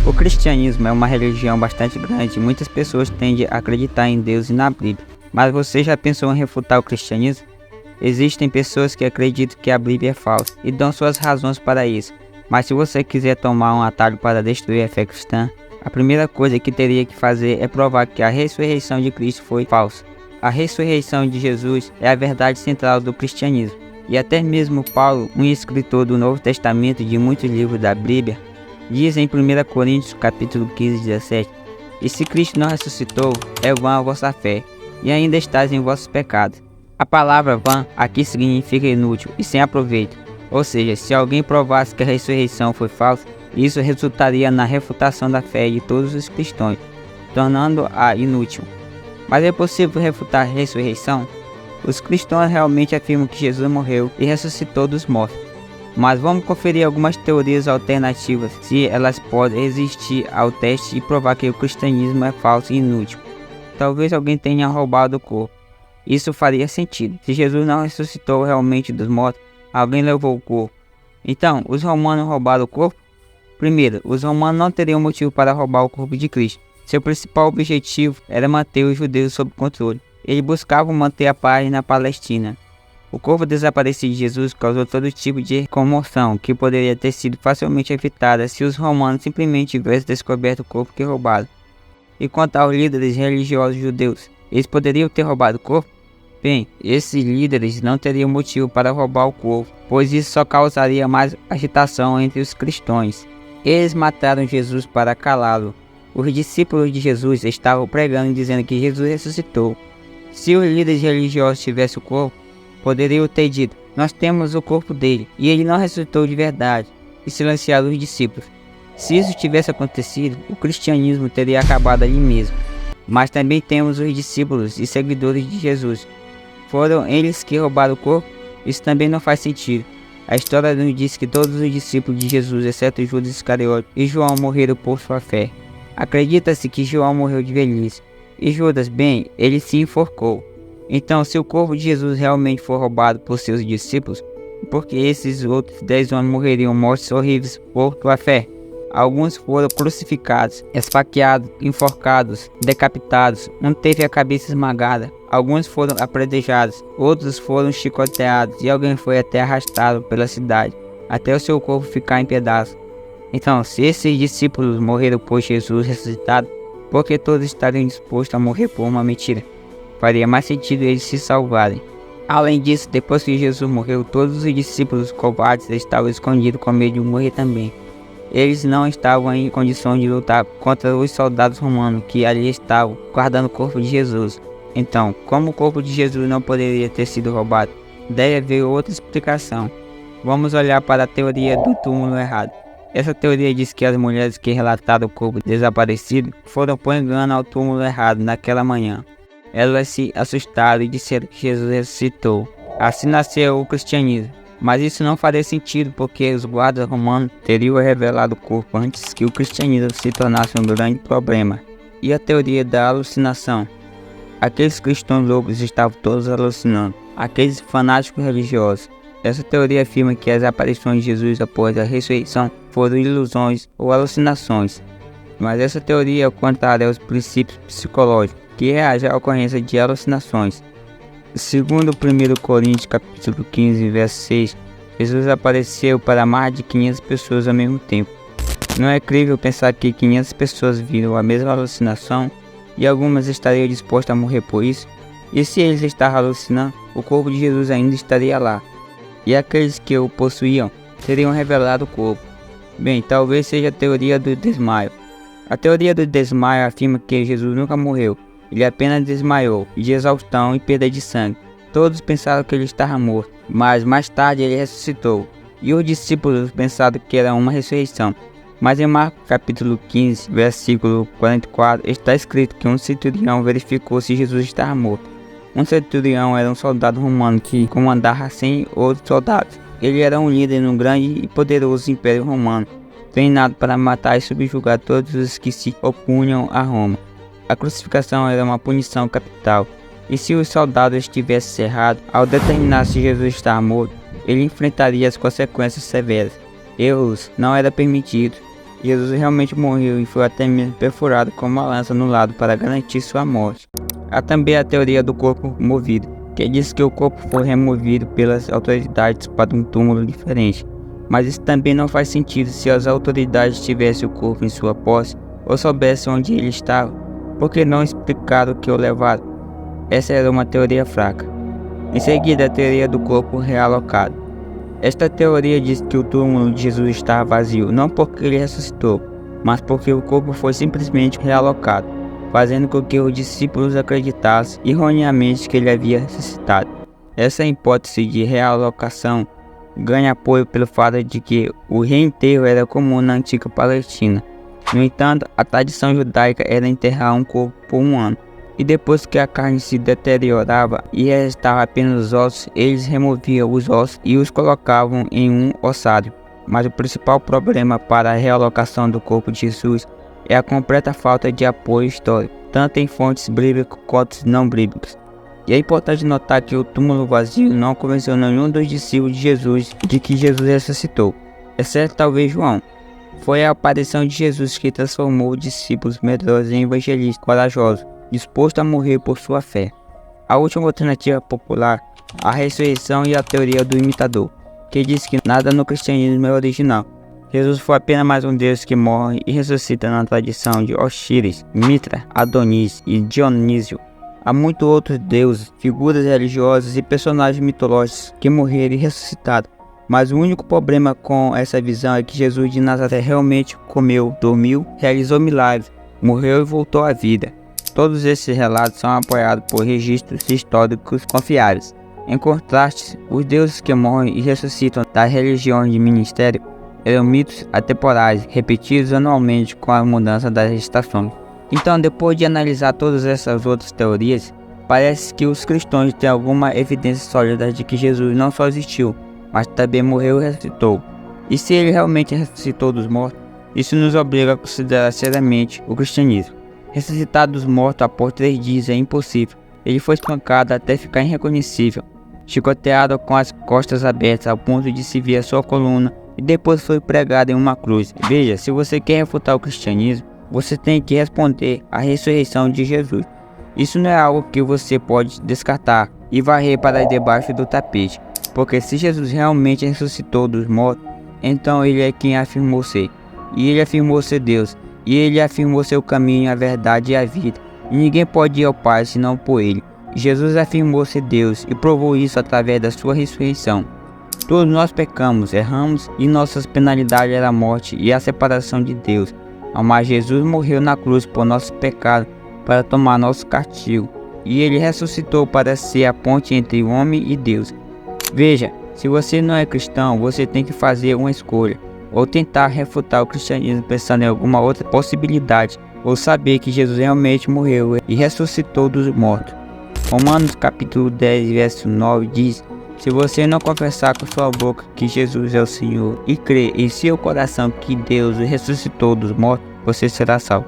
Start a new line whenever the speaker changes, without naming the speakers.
O cristianismo é uma religião bastante grande e muitas pessoas tendem a acreditar em Deus e na Bíblia. Mas você já pensou em refutar o cristianismo? Existem pessoas que acreditam que a Bíblia é falsa e dão suas razões para isso. Mas se você quiser tomar um atalho para destruir a fé cristã, a primeira coisa que teria que fazer é provar que a ressurreição de Cristo foi falsa. A ressurreição de Jesus é a verdade central do cristianismo. E até mesmo Paulo, um escritor do Novo Testamento e de muitos livros da Bíblia, diz em 1 Coríntios capítulo 15, 17: E se Cristo não ressuscitou, é vã a vossa fé, e ainda estáis em vossos pecados. A palavra vã aqui significa inútil e sem aproveito. Ou seja, se alguém provasse que a ressurreição foi falsa, isso resultaria na refutação da fé de todos os cristãos, tornando-a inútil. Mas é possível refutar a ressurreição? Os cristãos realmente afirmam que Jesus morreu e ressuscitou dos mortos. Mas vamos conferir algumas teorias alternativas, se elas podem resistir ao teste e provar que o cristianismo é falso e inútil. Talvez alguém tenha roubado o corpo. Isso faria sentido. Se Jesus não ressuscitou realmente dos mortos, alguém levou o corpo. Então, os romanos roubaram o corpo? Primeiro, os romanos não teriam motivo para roubar o corpo de Cristo. Seu principal objetivo era manter os judeus sob controle. Eles buscavam manter a paz na Palestina. O corpo desaparecido de Jesus causou todo tipo de comoção que poderia ter sido facilmente evitada se os romanos simplesmente tivessem descoberto o corpo que roubaram. E quanto aos líderes religiosos judeus, eles poderiam ter roubado o corpo? Bem, esses líderes não teriam motivo para roubar o corpo, pois isso só causaria mais agitação entre os cristãos. Eles mataram Jesus para calá-lo. Os discípulos de Jesus estavam pregando e dizendo que Jesus ressuscitou. Se os líderes religiosos tivessem o corpo, poderiam ter dito: nós temos o corpo dele, e ele não ressuscitou de verdade, e silenciado os discípulos. Se isso tivesse acontecido, o cristianismo teria acabado ali mesmo. Mas também temos os discípulos e seguidores de Jesus. Foram eles que roubaram o corpo? Isso também não faz sentido. A história nos diz que todos os discípulos de Jesus, exceto Judas Iscariote e João, morreram por sua fé. Acredita-se que João morreu de velhice, e Judas, bem, ele se enforcou. Então, se o corpo de Jesus realmente for roubado por seus discípulos, por que esses outros 10 homens morreriam mortes horríveis por sua fé? Alguns foram crucificados, esfaqueados, enforcados, decapitados, um teve a cabeça esmagada, alguns foram apedrejados, outros foram chicoteados e alguém foi até arrastado pela cidade, até o seu corpo ficar em pedaços. Então, se esses discípulos morreram por Jesus ressuscitado, por que todos estariam dispostos a morrer por uma mentira? Faria mais sentido eles se salvarem. Além disso, depois que Jesus morreu, todos os discípulos covardes estavam escondidos com medo de morrer também. Eles não estavam em condições de lutar contra os soldados romanos que ali estavam guardando o corpo de Jesus. Então, como o corpo de Jesus não poderia ter sido roubado, deve haver outra explicação. Vamos olhar para a teoria do túmulo errado. Essa teoria diz que as mulheres que relataram o corpo desaparecido foram por engano ao túmulo errado naquela manhã. Elas se assustaram e disseram que Jesus ressuscitou. Assim nasceu o cristianismo. Mas isso não faria sentido porque os guardas romanos teriam revelado o corpo antes que o cristianismo se tornasse um grande problema. E a teoria da alucinação? Aqueles cristãos loucos estavam todos alucinando, aqueles fanáticos religiosos. Essa teoria afirma que as aparições de Jesus após a ressurreição foram ilusões ou alucinações. Mas essa teoria é contrária aos princípios psicológicos, que reagem à ocorrência de alucinações. Segundo 1 Coríntios capítulo 15, verso 6, Jesus apareceu para mais de 500 pessoas ao mesmo tempo. Não é crível pensar que 500 pessoas viram a mesma alucinação e algumas estariam dispostas a morrer por isso? E se eles estavam alucinando, o corpo de Jesus ainda estaria lá. E aqueles que o possuíam teriam revelado o corpo. Bem, talvez seja a teoria do desmaio. A teoria do desmaio afirma que Jesus nunca morreu. Ele apenas desmaiou, de exaustão e perda de sangue. Todos pensaram que ele estava morto, mas mais tarde ele ressuscitou. E os discípulos pensaram que era uma ressurreição. Mas em Marcos capítulo 15, versículo 44, está escrito que um centurião verificou se Jesus estava morto. Um centurião era um soldado romano que comandava 100 outros soldados. Ele era um líder num grande e poderoso império romano, treinado para matar e subjugar todos os que se opunham a Roma. A crucificação era uma punição capital, e se os soldados estivessem errados ao determinar se Jesus estava morto, ele enfrentaria as consequências severas. Erros não eram permitidos. Jesus realmente morreu e foi até mesmo perfurado com uma lança no lado para garantir sua morte. Há também a teoria do corpo movido, que diz que o corpo foi removido pelas autoridades para um túmulo diferente. Mas isso também não faz sentido se as autoridades tivessem o corpo em sua posse ou soubessem onde ele estava, porque não explicaram o que o levaram. Essa era uma teoria fraca. Em seguida, a teoria do corpo realocado. Esta teoria diz que o túmulo de Jesus estava vazio, não porque ele ressuscitou, mas porque o corpo foi simplesmente realocado, fazendo com que os discípulos acreditassem erroneamente que ele havia ressuscitado. Essa hipótese de realocação ganha apoio pelo fato de que o reenterro era comum na antiga Palestina. No entanto, a tradição judaica era enterrar um corpo por um ano, e depois que a carne se deteriorava e restava apenas os ossos, eles removiam os ossos e os colocavam em um ossário. Mas o principal problema para a realocação do corpo de Jesus é a completa falta de apoio histórico, tanto em fontes bíblicas quanto não bíblicas. E é importante notar que o túmulo vazio não convenceu nenhum dos discípulos de Jesus de que Jesus ressuscitou, exceto talvez João. Foi a aparição de Jesus que transformou os discípulos medrosos em evangelistas corajosos, dispostos a morrer por sua fé. A última alternativa popular, a ressurreição e a teoria do imitador, que diz que nada no cristianismo é original. Jesus foi apenas mais um Deus que morre e ressuscita na tradição de Osíris, Mitra, Adonis e Dionísio. Há muitos outros deuses, figuras religiosas e personagens mitológicos que morreram e ressuscitaram. Mas o único problema com essa visão é que Jesus de Nazaré realmente comeu, dormiu, realizou milagres, morreu e voltou à vida. Todos esses relatos são apoiados por registros históricos confiáveis. Em contraste, os deuses que morrem e ressuscitam das religiões de ministério eram mitos atemporais, repetidos anualmente com a mudança das estações. Então, depois de analisar todas essas outras teorias, parece que os cristãos têm alguma evidência sólida de que Jesus não só existiu, mas também morreu e ressuscitou. E se ele realmente ressuscitou dos mortos, isso nos obriga a considerar seriamente o cristianismo. Ressuscitar dos mortos após 3 dias é impossível. Ele foi espancado até ficar irreconhecível, chicoteado com as costas abertas ao ponto de se ver a sua coluna e depois foi pregado em uma cruz. Veja, se você quer refutar o cristianismo, você tem que responder à ressurreição de Jesus. Isso não é algo que você pode descartar e varrer para debaixo do tapete, porque se Jesus realmente ressuscitou dos mortos, então ele é quem afirmou ser, e ele afirmou ser Deus, e ele afirmou ser o caminho, a verdade e a vida, e ninguém pode ir ao Pai senão por ele. Jesus afirmou ser Deus e provou isso através da sua ressurreição. Todos nós pecamos, erramos e nossas penalidades eram a morte e a separação de Deus. Mas Jesus morreu na cruz por nossos pecados para tomar nosso castigo, e ele ressuscitou para ser a ponte entre o homem e Deus. Veja, se você não é cristão, você tem que fazer uma escolha, ou tentar refutar o cristianismo pensando em alguma outra possibilidade, ou saber que Jesus realmente morreu e ressuscitou dos mortos. Romanos capítulo 10, verso 9 diz: se você não confessar com sua boca que Jesus é o Senhor e crer em seu coração que Deus o ressuscitou dos mortos, você será salvo.